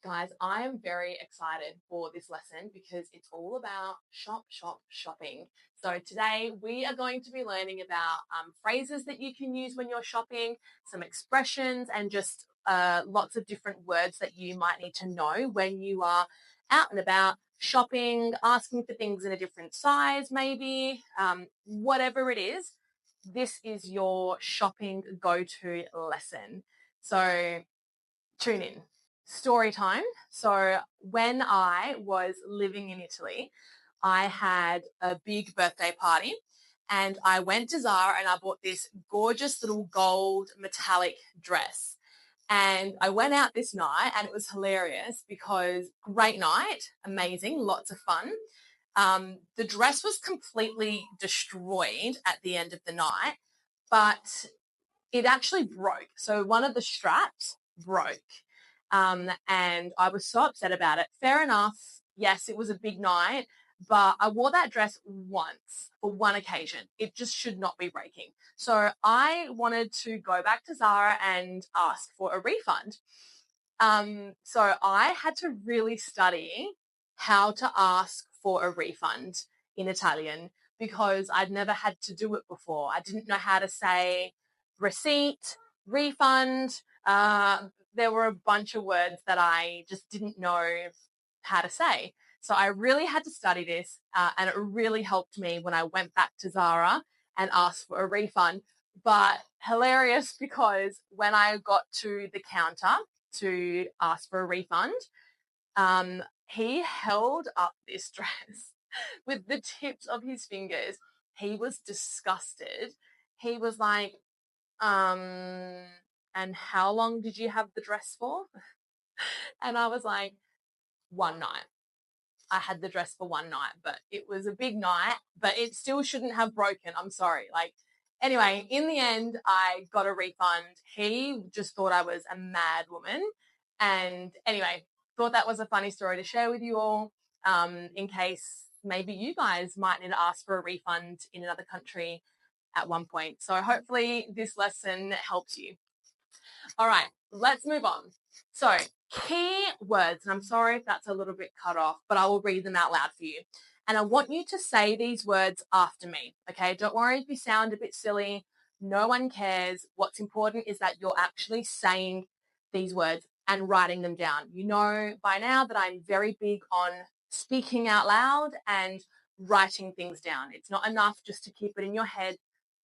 Guys, I am very excited for this lesson because it's all about shopping. So today we are going to be learning about phrases that you can use when you're shopping, some expressions, and just lots of different words that you might need to know when you are out and about shopping, asking for things in a different size, maybe, whatever it is. This is your shopping go-to lesson. So tune in. Story time. So, when I was living in Italy, I had a big birthday party and I went to Zara and I bought this gorgeous little gold metallic dress. And I went out this night and it was hilarious because great night, amazing, lots of fun. The dress was completely destroyed at the end of the night, but it actually broke. So one of the straps broke. And I was so upset about it. Fair enough. Yes, it was a big night, but I wore that dress once for one occasion. It just should not be breaking. So I wanted to go back to Zara and ask for a refund. So I had to really study how to ask for a refund in Italian because I'd never had to do it before. I didn't know how to say receipt, refund. There were a bunch of words that I just didn't know how to say. So I really had to study this, and it really helped me when I went back to Zara and asked for a refund. But hilarious because when I got to the counter to ask for a refund, he held up this dress with the tips of his fingers. He was disgusted. He was like, and how long did you have the dress for? And I was like, one night. I had the dress for one night, but it was a big night, but it still shouldn't have broken. I'm sorry. Anyway, in the end, I got a refund. He just thought I was a mad woman. And anyway, thought that was a funny story to share with you all, in case maybe you guys might need to ask for a refund in another country at one point. So hopefully this lesson helps you. All right, let's move on. So, key words, and I'm sorry if that's a little bit cut off, but I will read them out loud for you. And I want you to say these words after me, okay? Don't worry if you sound a bit silly. No one cares. What's important is that you're actually saying these words and writing them down. You know by now that I'm very big on speaking out loud and writing things down. It's not enough just to keep it in your head.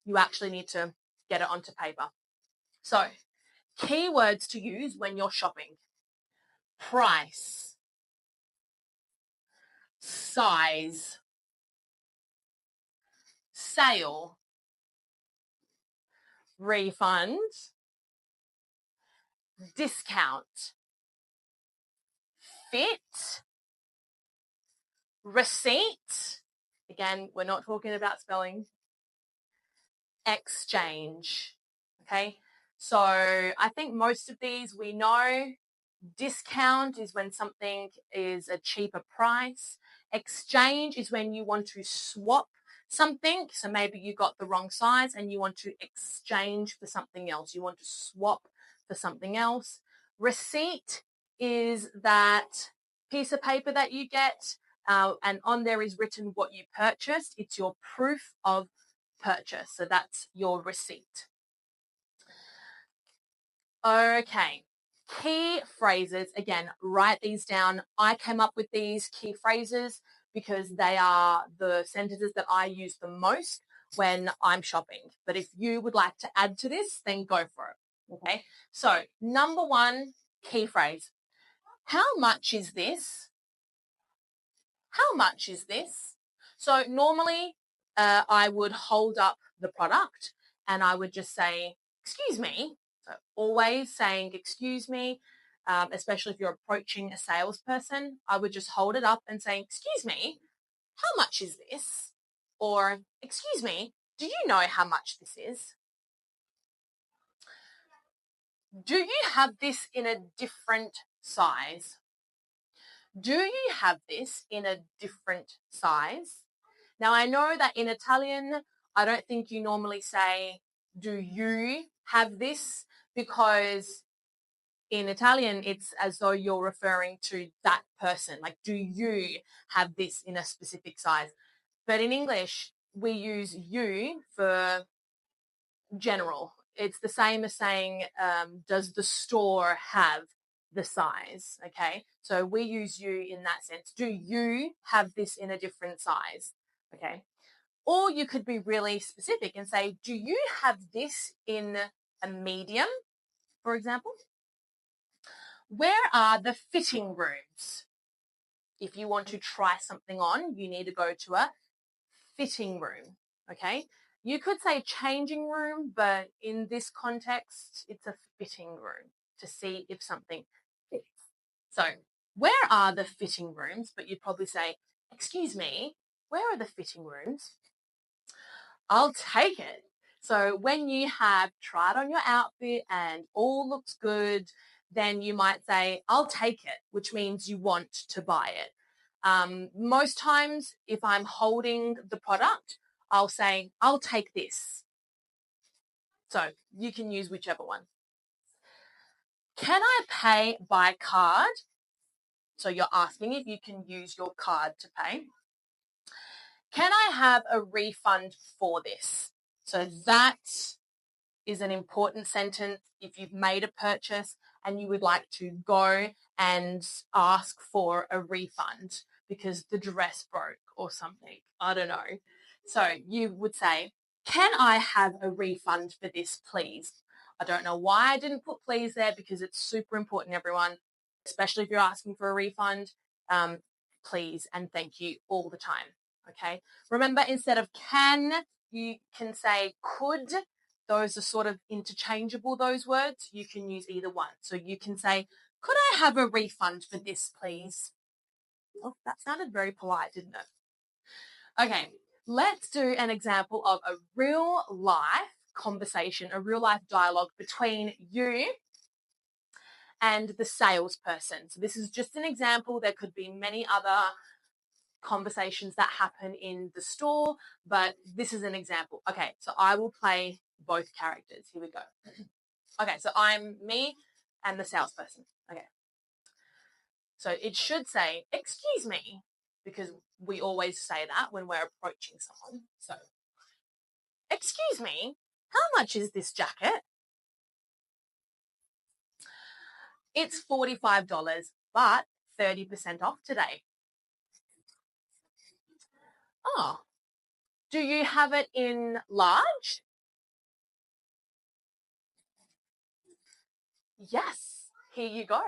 You actually need to get it onto paper. So, keywords to use when you're shopping: price, size, sale, refund, discount, fit, receipt. Again, we're not talking about spelling. Exchange. Okay. So I think most of these we know. Discount is when something is a cheaper price. Exchange is when you want to swap something. So maybe you got the wrong size and you want to exchange for something else. You want to swap for something else. Receipt is that piece of paper that you get, and on there is written what you purchased. It's your proof of purchase. So that's your receipt. Okay. Key phrases. Again, write these down. I came up with these key phrases because they are the sentences that I use the most when I'm shopping. But if you would like to add to this, then go for it. Okay. So, number one key phrase: how much is this? How much is this? So, normally I would hold up the product and I would just say, excuse me. So always saying, excuse me, especially if you're approaching a salesperson, I would just hold it up and say, excuse me, how much is this? Or, excuse me, do you know how much this is? Do you have this in a different size? Do you have this in a different size? Now, I know that in Italian, I don't think you normally say, do you have this? Because in Italian, it's as though you're referring to that person. Like, do you have this in a specific size? But in English, we use you for general. It's the same as saying, does the store have the size? Okay. So we use you in that sense. Do you have this in a different size? Okay. Or you could be really specific and say, do you have this in a medium, for example? Where are the fitting rooms? If you want to try something on, you need to go to a fitting room, okay? You could say changing room, but in this context, it's a fitting room to see if something fits. So, where are the fitting rooms? But you'd probably say, excuse me, where are the fitting rooms? I'll take it. So when you have tried on your outfit and all looks good, then you might say, I'll take it, which means you want to buy it. Most times, if I'm holding the product, I'll say, I'll take this. So you can use whichever one. Can I pay by card? So you're asking if you can use your card to pay. Can I have a refund for this? So that is an important sentence if you've made a purchase and you would like to go and ask for a refund because the dress broke or something. I don't know. So you would say, can I have a refund for this, please? I don't know why I didn't put please there because it's super important, everyone, especially if you're asking for a refund. Please and thank you all the time. Okay. Remember, instead of can, you can say could. Those are sort of interchangeable, those words. You can use either one. So you can say, could I have a refund for this, please? Oh, that sounded very polite, didn't it? Okay, let's do an example of a real life conversation, a real life dialogue between you and the salesperson. So this is just an example. There could be many other conversations that happen in the store, but this is an example. Okay, so I will play both characters. Here we go. Okay, so I'm me and the salesperson. Okay. So it should say, excuse me, because we always say that when we're approaching someone. So, excuse me, how much is this jacket? It's $45, but 30% off today. Oh, do you have it in large? Yes, here you go.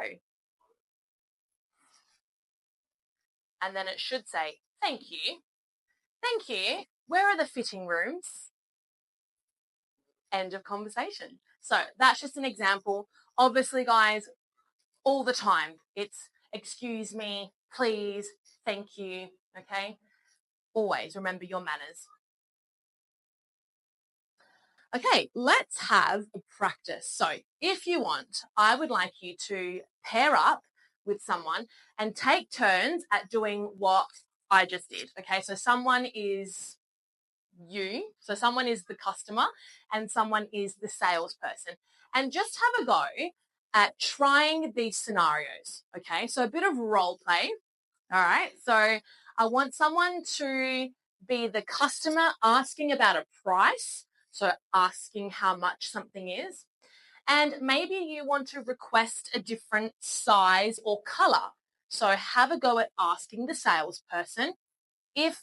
And then it should say, thank you. Thank you. Where are the fitting rooms? End of conversation. So that's just an example. Obviously, guys, all the time, it's excuse me, please, thank you, okay? Always remember your manners. Okay, let's have a practice. So if you want, I would like you to pair up with someone and take turns at doing what I just did. Okay, so someone is you, so someone is the customer and someone is the salesperson. And just have a go at trying these scenarios. Okay, so a bit of role play. All right, so I want someone to be the customer asking about a price. So asking how much something is. And maybe you want to request a different size or color. So have a go at asking the salesperson if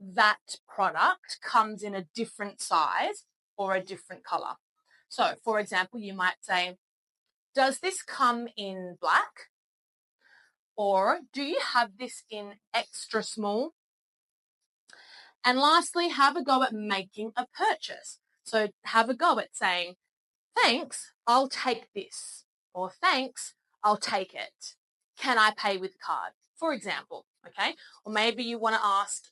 that product comes in a different size or a different color. So, for example, you might say, does this come in black? Or do you have this in extra small? And lastly, have a go at making a purchase. So have a go at saying, thanks, I'll take this. Or thanks, I'll take it. Can I pay with card? For example, okay? Or maybe you want to ask,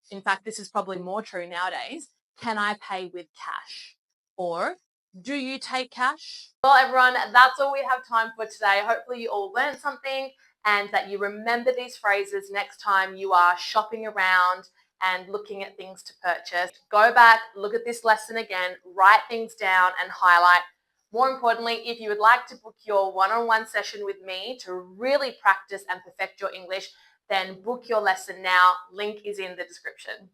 in fact, this is probably more true nowadays, can I pay with cash? Or do you take cash? Well, everyone, that's all we have time for today. Hopefully you all learned something and that you remember these phrases next time you are shopping around and looking at things to purchase. Go back, look at this lesson again, write things down and highlight More importantly, if you would like to book your one-on-one session with me to really practice and perfect your English, then book your lesson now. Link is in the description.